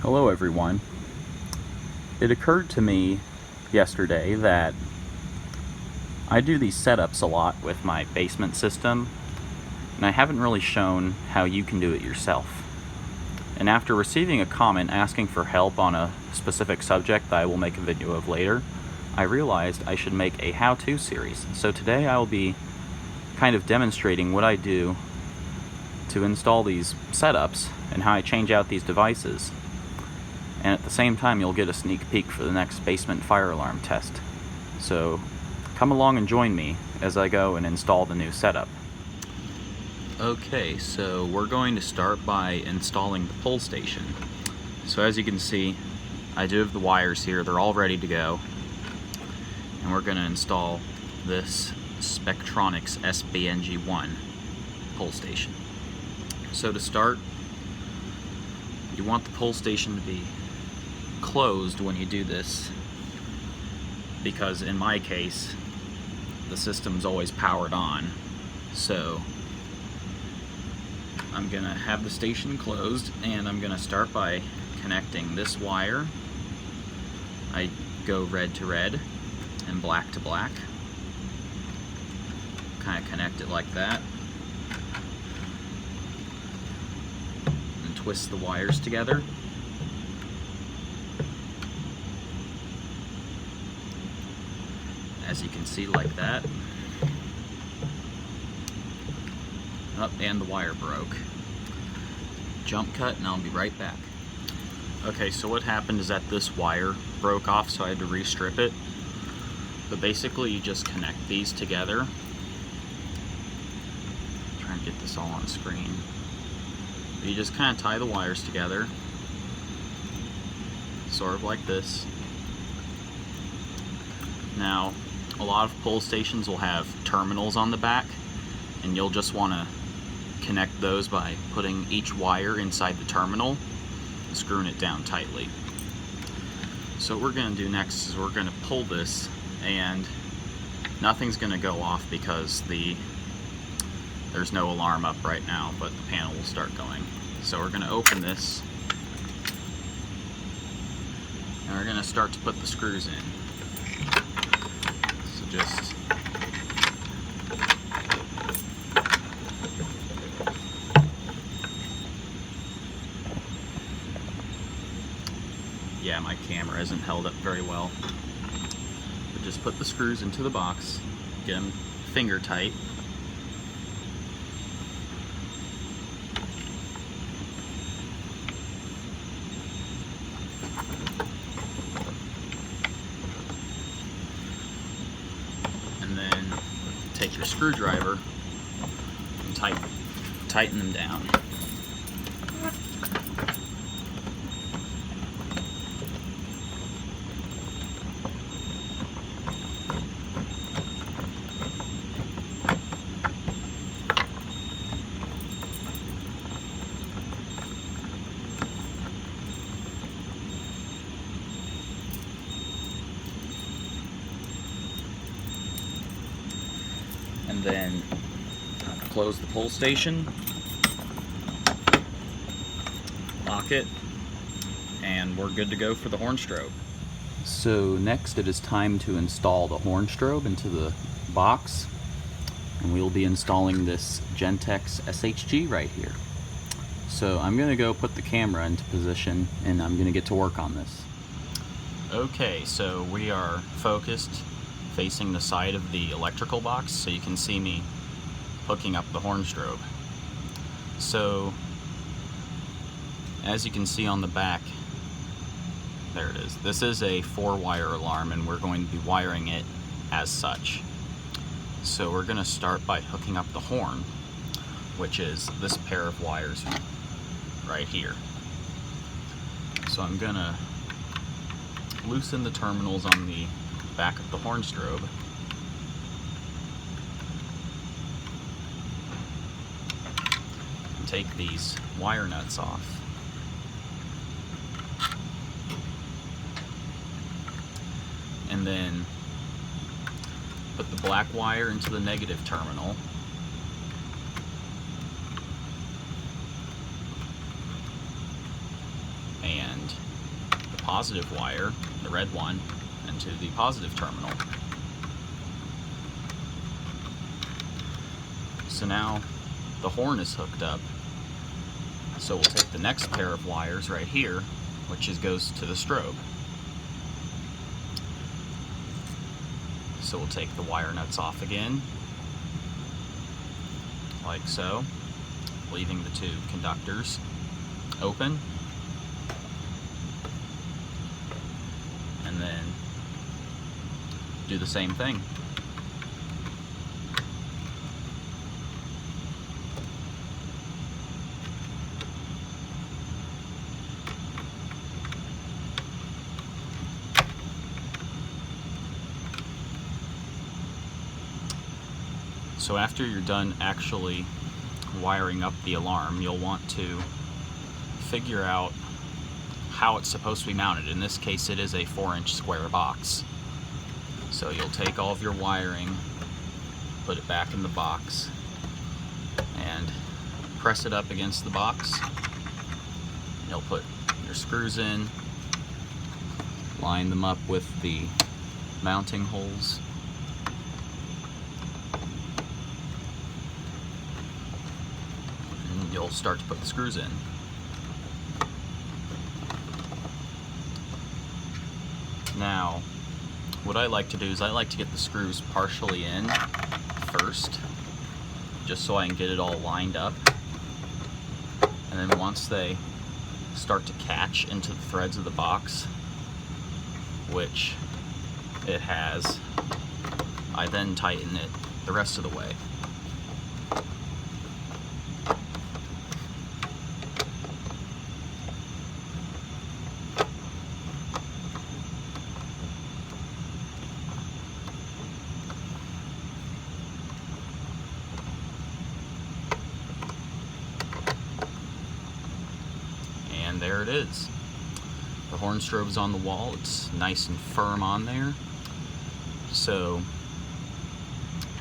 Hello everyone. It occurred to me yesterday that I do these setups a lot with my basement system, and I haven't really shown how you can do it yourself. And after receiving a comment asking for help on a specific subject that I will make a video of later, I realized I should make a how-to series. So today I will be kind of demonstrating what I do to install these setups and how I change out these devices. And at the same time, you'll get a sneak peek for the next basement fire alarm test. So come along and join me as I go and install the new setup. Okay, so we're going to start by installing the pull station. So as you can see, I do have the wires here. They're all ready to go. And we're going to install this Spectronics SBNG1 pull station. So to start, you want the pull station to be closed when you do this, because in my case the system's always powered on. So I'm gonna have the station closed, and I'm gonna start by connecting this wire. I go red to red and black to black, kind of connect it like that, and twist the wires together. As you can see, like that. Oh, and the wire broke. Jump cut, and I'll be right back. Okay, so what happened is that this wire broke off, so I had to restrip it. But basically, you just connect these together. Try and get this all on screen. But you just kind of tie the wires together, sort of like this. Now, a lot of pull stations will have terminals on the back, and you'll just want to connect those by putting each wire inside the terminal and screwing it down tightly. So what we're going to do next is we're going to pull this, and nothing's going to go off because there's no alarm up right now, but the panel will start going. So we're going to open this, and we're going to start to put the screws in. Just yeah, my camera isn't held up very well. But just put the screws into the box, get them finger tight. Take your screwdriver and tighten them down. And then close the pull station, lock it, and we're good to go for the horn strobe. So next it is time to install the horn strobe into the box, and we will be installing this Gentex SHG right here. So I'm going to go put the camera into position, and I'm going to get to work on this. Okay, so we are focused facing the side of the electrical box, so you can see me hooking up the horn strobe. So as you can see on the back, there it is. This is a 4-wire alarm, and we're going to be wiring it as such. So we're going to start by hooking up the horn, which is this pair of wires right here. So I'm going to loosen the terminals on the back of the horn strobe, and take these wire nuts off. And then put the black wire into the negative terminal, and the positive wire, the red one, into the positive terminal. So now the horn is hooked up. So we'll take the next pair of wires right here, which goes to the strobe. So we'll take the wire nuts off again, like so, leaving the two conductors open. And then do the same thing. So after you're done actually wiring up the alarm, you'll want to figure out how it's supposed to be mounted. In this case, it is a 4-inch square box. So you'll take all of your wiring, put it back in the box, and press it up against the box. You'll put your screws in, line them up with the mounting holes, and you'll start to put the screws in. Now, what I like to do is I like to get the screws partially in first, just so I can get it all lined up. And then once they start to catch into the threads of the box, which it has, I then tighten it the rest of the way. And there it is. The horn strobe's on the wall. It's nice and firm on there. So,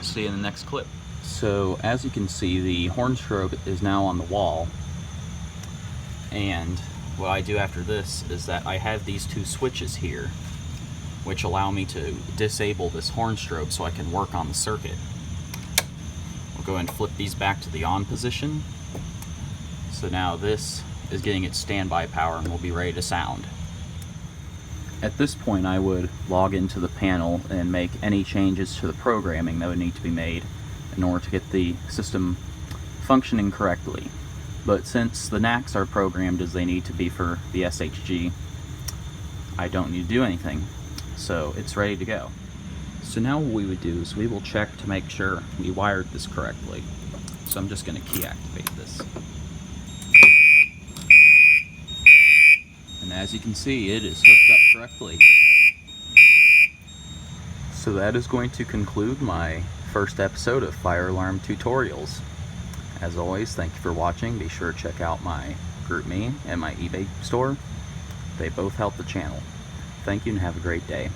see you in the next clip. So, as you can see, the horn strobe is now on the wall. And what I do after this is that I have these two switches here, which allow me to disable this horn strobe so I can work on the circuit. We'll go ahead and flip these back to the on position. So now this is getting its standby power and will be ready to sound. At this point, I would log into the panel and make any changes to the programming that would need to be made in order to get the system functioning correctly. But since the NACs are programmed as they need to be for the SHG, I don't need to do anything. So it's ready to go. So now what we would do is we will check to make sure we wired this correctly. So I'm just going to key activate this. And as you can see, it is hooked up correctly. So that is going to conclude my first episode of fire alarm tutorials. As always, thank you for watching. Be sure to check out my GroupMe and my eBay store. They both help the channel. Thank you and have a great day.